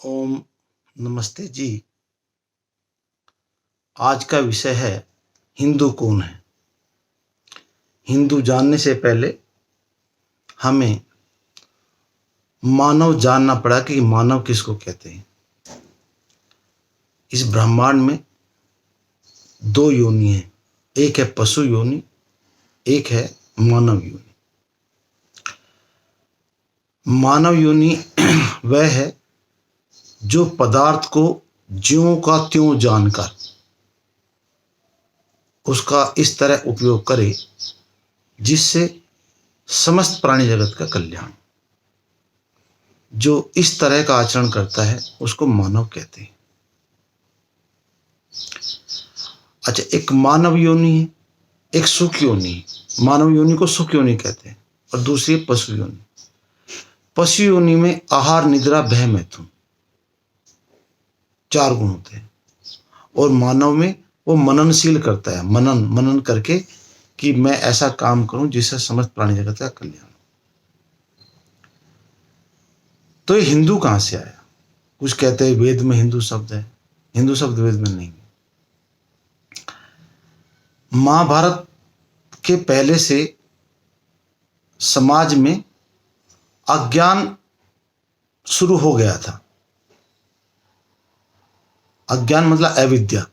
ओम नमस्ते जी। आज का विषय है हिंदू कौन है। हिंदू जानने से पहले हमें मानव जानना पड़ा कि मानव किसको कहते हैं। इस ब्रह्मांड में दो योनि हैं, एक है पशु योनि, एक है मानव योनि। मानव योनि वह है जो पदार्थ को ज्यों का त्यों जानकर उसका इस तरह उपयोग करे जिससे समस्त प्राणी जगत का कल्याण। जो इस तरह का आचरण करता है उसको मानव कहते हैं। अच्छा, एक मानव योनि है, एक सुख योनि है। मानव योनि को सुख योनि कहते हैं और दूसरी पशु योनि। पशु योनि में आहार, निद्रा, भय, मैथुन चार गुण होते हैं और मानव में वो मननशील करता है, मनन करके कि मैं ऐसा काम करूं जिससे समस्त प्राणी जगत का कल्याण। तो ये हिंदू कहां से आया? कुछ कहते हैं वेद में हिंदू शब्द है। हिंदू शब्द वेद में नहीं है। महाभारत के पहले से समाज में अज्ञान शुरू हो गया था। अज्ञान मतलब अविद्या,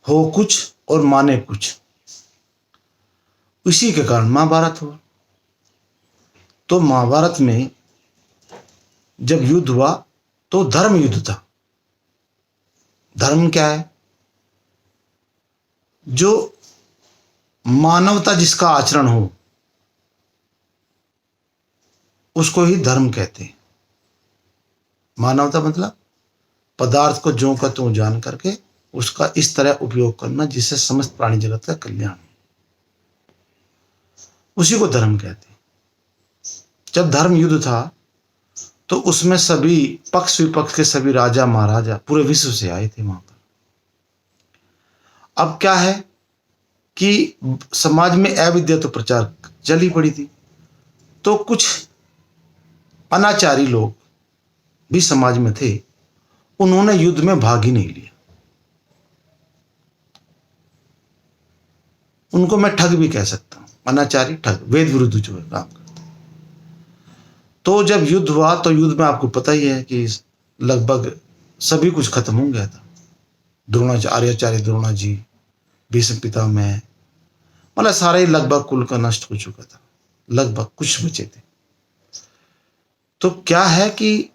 हो कुछ और माने कुछ। इसी के कारण महाभारत हुआ। तो महाभारत में जब युद्ध हुआ तो धर्म युद्ध था। धर्म क्या है? जो मानवता जिसका आचरण हो उसको ही धर्म कहते हैं। मानवता मतलब पदार्थ को ज्यों का त्यों जान करके उसका इस तरह उपयोग करना जिससे समस्त प्राणी जगत का कल्याण हो, उसी को धर्म कहते हैं। जब धर्म युद्ध था तो उसमें सभी पक्ष विपक्ष के सभी राजा महाराजा पूरे विश्व से आए थे वहां पर। अब क्या है कि समाज में अविद्या तो प्रचार चली पड़ी थी, तो कुछ अनाचारी लोग भी समाज में थे, उन्होंने युद्ध में भाग ही नहीं लिया। उनको मैं ठग भी कह सकता हूं, अनाचारी ठग, वेद विरुद्ध जो है काम करते। तो जब युद्ध हुआ तो युद्ध में आपको पता ही है कि लगभग सभी कुछ खत्म हो गया था। आर्याचार्य द्रोणा जी, भीष्म पितामह, मतलब सारे लगभग कुल का नष्ट हो चुका था। लगभग कुछ बचे थे। तो क्या है कि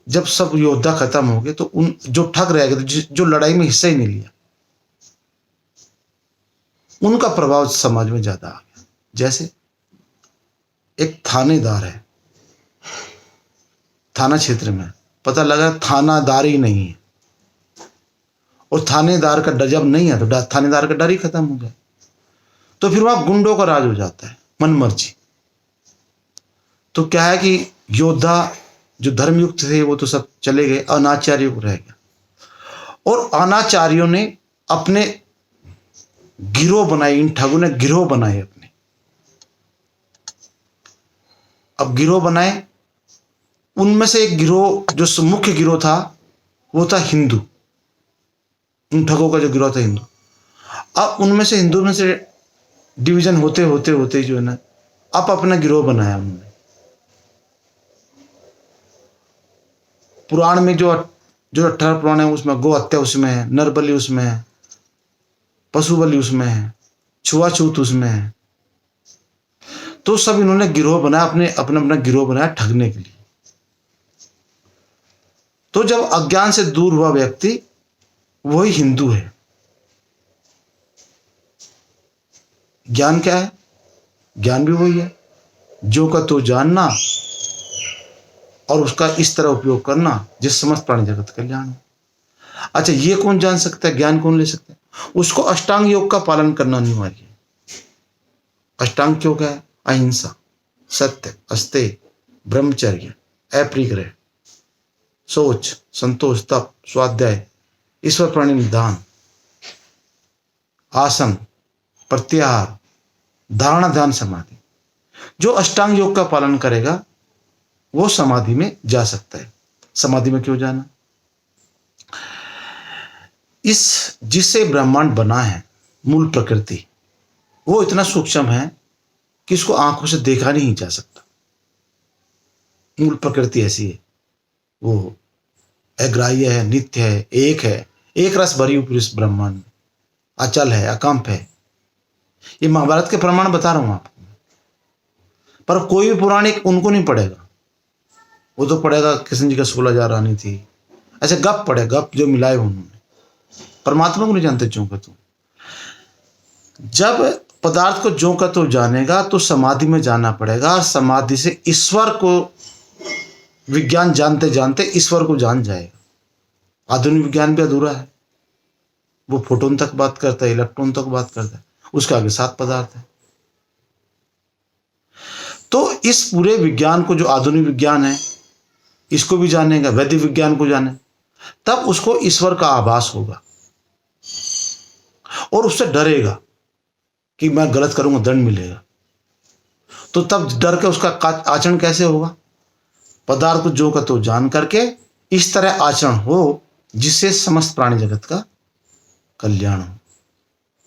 जब सब योद्धा खत्म हो गए तो उन जो ठग रह गए, जो लड़ाई में हिस्सा ही नहीं लिया, उनका प्रभाव समाज में ज्यादा आ गया। जैसे एक थानेदार है, थाना क्षेत्र में पता लगा थानादार ही नहीं है, और थानेदार का डर जब नहीं है तो थानेदार का डर ही खत्म हो गया। तो फिर वहां गुंडों का राज हो जाता है, मनमर्जी। तो क्या है कि योद्धा जो धर्मयुक्त थे वो तो सब चले गए, अनाचार्यों को रह गया। और अनाचार्यों ने अपने गिरोह बनाए, इन ठगों ने गिरोह बनाए अपने। अब गिरोह बनाए, उनमें से एक गिरोह जो मुख्य गिरोह था वो था हिंदू। उन ठगों का जो गिरोह था हिंदू। अब उनमें से हिंदू में से डिवीजन होते होते होते जो है ना, अब अपना गिरोह बनाया उन्होंने। पुराण में जो 18 पुराण है उसमें गौ हत्या उसमें है, नर बलि उसमें है, पशु बलि उसमें है, छुआछूत उसमें है। तो सब इन्होंने गिरोह बनाया, अपना गिरोह बनाया ठगने के लिए। तो जब अज्ञान से दूर हुआ व्यक्ति वही हिंदू है। ज्ञान क्या है? ज्ञान भी वही है, जो का तो जानना और उसका इस तरह उपयोग करना जिस समस्त प्राणी जगत कल्याण हो। अच्छा, ये कौन जान सकता है? ज्ञान कौन ले सकता है? उसको अष्टांग योग का पालन करना अनिवार्य है। अष्टांग योग है अहिंसा, सत्य, अस्तेय, ब्रह्मचर्य, अपरिग्रह, सोच, संतोष, तप, स्वाध्याय, ईश्वर प्राणी निधान, आसन, प्रत्याहार, धारणा, ध्यान, समाधि। जो अष्टांग योग का पालन करेगा वो समाधि में जा सकता है। समाधि में क्यों जाना? इस जिससे ब्रह्मांड बना है, मूल प्रकृति, वो इतना सूक्ष्म है कि इसको आंखों से देखा नहीं जा सकता। मूल प्रकृति ऐसी है, वो अग्राह्य है, नित्य है, एक रस भरी हुई इस ब्रह्मांड में, अचल है, अकंप है। ये महाभारत के प्रमाण बता रहा हूं आपको। पर कोई भी पौराणिक उनको नहीं पढ़ेगा, वो तो पढ़ेगा कृष्ण जी का 16,000 रानी थी, ऐसे गप पढ़े, गप जो मिलाए उन्होंने, परमात्मा को नहीं जानते ज्यों का त्यों। जब पदार्थ को ज्यों का त्यों जानेगा तो समाधि में जाना पड़ेगा। समाधि से ईश्वर को, विज्ञान जानते जानते ईश्वर को जान जाएगा। आधुनिक विज्ञान भी अधूरा है, वो फोटोन तक बात करता है, इलेक्ट्रॉन तक बात करता है, उसके आगे 7 पदार्थ है। तो इस पूरे विज्ञान को, जो आधुनिक विज्ञान है, इसको भी जानेगा, वैदिक विज्ञान को जाने, तब उसको ईश्वर का आभास होगा और उससे डरेगा कि मैं गलत करूंगा दंड मिलेगा। तो तब डर के उसका आचरण कैसे होगा? पदार्थ को जो का तो जान करके इस तरह आचरण हो जिससे समस्त प्राणी जगत का कल्याण हो।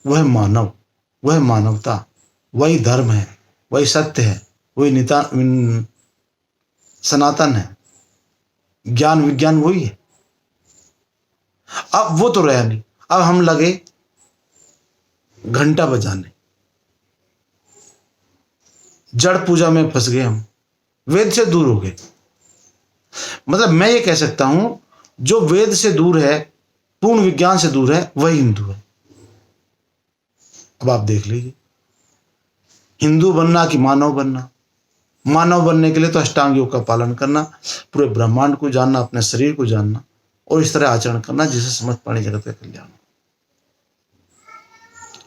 वह मानव, वह मानवता, वही धर्म है, वही सत्य है, वही सनातन है। ज्ञान विज्ञान वही है। अब वो तो रहा नहीं, अब हम लगे घंटा बजाने, जड़ पूजा में फंस गए हम, वेद से दूर हो गए। मतलब मैं ये कह सकता हूं, जो वेद से दूर है, पूर्ण विज्ञान से दूर है, वही हिंदू है। अब आप देख लीजिए, हिंदू बनना कि मानव बनना। मानव बनने के लिए तो अष्टांग योग का पालन करना, पूरे ब्रह्मांड को जानना, अपने शरीर को जानना और इस तरह आचरण करना जिससे समस्त प्राणी जगत का कल्याण हो।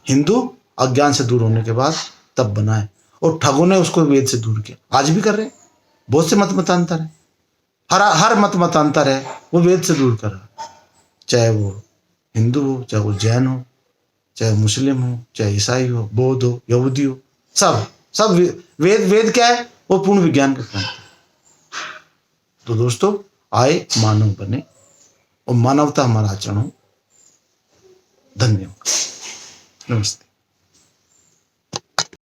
हिंदू अज्ञान से दूर होने के बाद तब बना है, और ठगों ने उसको वेद से दूर किया। आज भी कर रहे हैं, बहुत से मतांतर है, हर मतांतर है वो वेद से दूर कर रहा है। चाहे वो हिंदू हो, चाहे वो जैन हो, चाहे मुस्लिम हो, चाहे ईसाई हो, बौद्ध हो, यहूदी हो, सब वेद क्या है? वो पूर्ण विज्ञान का ग्रंथ है। तो दोस्तों, आए मानव बने और मानवता हमारा आचरण हो। धन्यवाद, नमस्ते।